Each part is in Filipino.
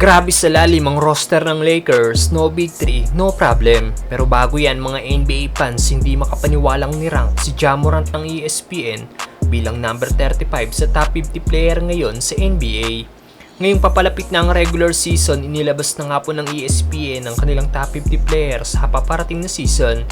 Grabe sa lalim ang roster ng Lakers, no big three, no problem. Pero bago yan mga NBA fans, hindi makapaniwalang nirank si Ja Morant ng ESPN bilang number 35 sa top 50 player ngayon sa NBA. Ngayong papalapit na ang regular season, inilabas na nga po ng ESPN ang kanilang top 50 players sa paparating na season.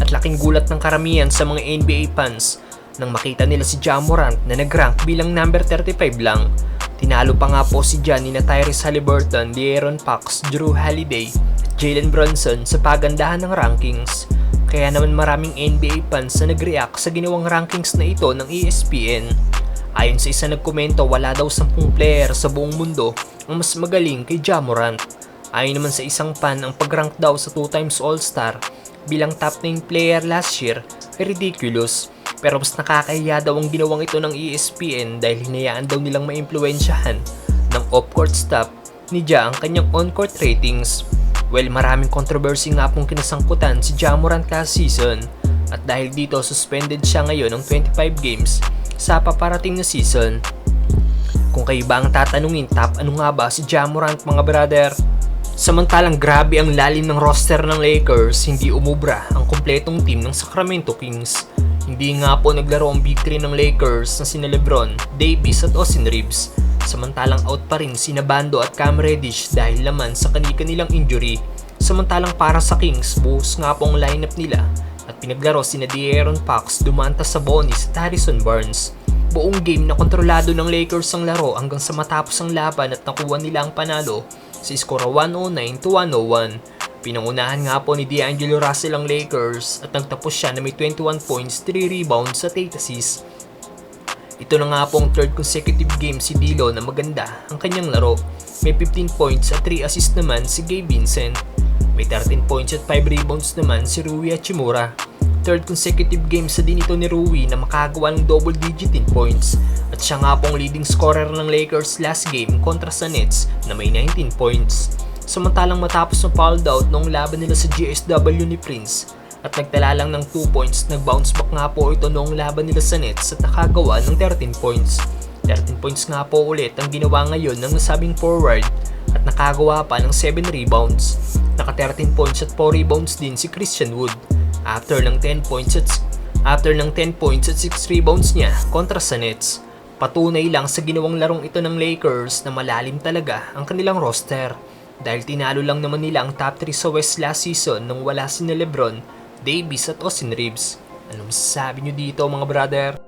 At laking gulat ng karamihan sa mga NBA fans nang makita nila si Ja Morant na nag-rank bilang number 35 lang. Tinalo pa nga po si Ja ni Tyrese Haliburton, De'Aaron Fox, Jrue Holiday, Jalen Brunson sa pagandahan ng rankings. Kaya naman maraming NBA fans na nag-react sa ginawang rankings na ito ng ESPN. Ayon sa isa nagkomento, wala daw 10 player sa buong mundo ang mas magaling kay Ja Morant. Ayon naman sa isang fan, ang pag-rank daw sa 2 times All-Star bilang top 9 player last year ay ridiculous. Pero mas nakakahiya daw ang ginawang ito ng ESPN dahil hinayaan daw nilang maimpluwensyahan ng off-court stuff ni Ja ang kanyang on-court ratings. Well, maraming controversy nga pong kinasangkutan si Ja Morant last season at dahil dito suspended siya ngayon ng 25 games sa paparating na season. Kung kayo ba ang tatanungin, top ano nga ba si Ja Morant mga brother? Samantalang grabe ang lalim ng roster ng Lakers, hindi umubra ang kumpletong team ng Sacramento Kings. Hindi nga po naglaro ang big three ng Lakers na sina LeBron, Davis at Austin Reeves. Samantalang out pa rin sina Bando at Cam Reddish dahil naman sa kani-kanilang injury. Samantalang para sa Kings, buhos nga po ang lineup nila at pinaglaro sina De'Aaron Fox, Domantas Sabonis at Harrison Barnes. Buong game na kontrolado ng Lakers ang laro hanggang sa matapos ang laban at nakuha nila ang panalo sa skora 109-101. Pinangunahan nga po ni D'Angelo Russell ang Lakers at nagtapos siya na may 21 points, 3 rebounds at 8 assists. Ito na nga po ang third consecutive game si D'Lo na maganda ang kanyang laro. May 15 points at 3 assists naman si Gabe Vincent. May 13 points at 5 rebounds naman si Rui Hachimura. Third consecutive game sa din ito ni Rui na makagawa ng double digit in points. At siya nga pong leading scorer ng Lakers last game kontra sa Nets na may 19 points. Samantalang matapos ng fouled out noong laban nila sa GSW ni Prince at nagtala lang ng 2 points, nag-bounce back nga po ito noong laban nila sa Nets at nakagawa ng 13 points. 13 points nga po ulit ang ginawa ngayon ng nasabing forward at nakagawa pa ng 7 rebounds. Naka 13 points at 4 rebounds din si Christian Wood after ng 10 points at 6 rebounds niya kontra sa Nets. Patunay lang sa ginawang larong ito ng Lakers na malalim talaga ang kanilang roster. Dahil tinalo lang naman nila ang top 3 sa West last season nung wala sina LeBron, Davis at Austin Reeves. Ano masasabi nyo dito mga brother?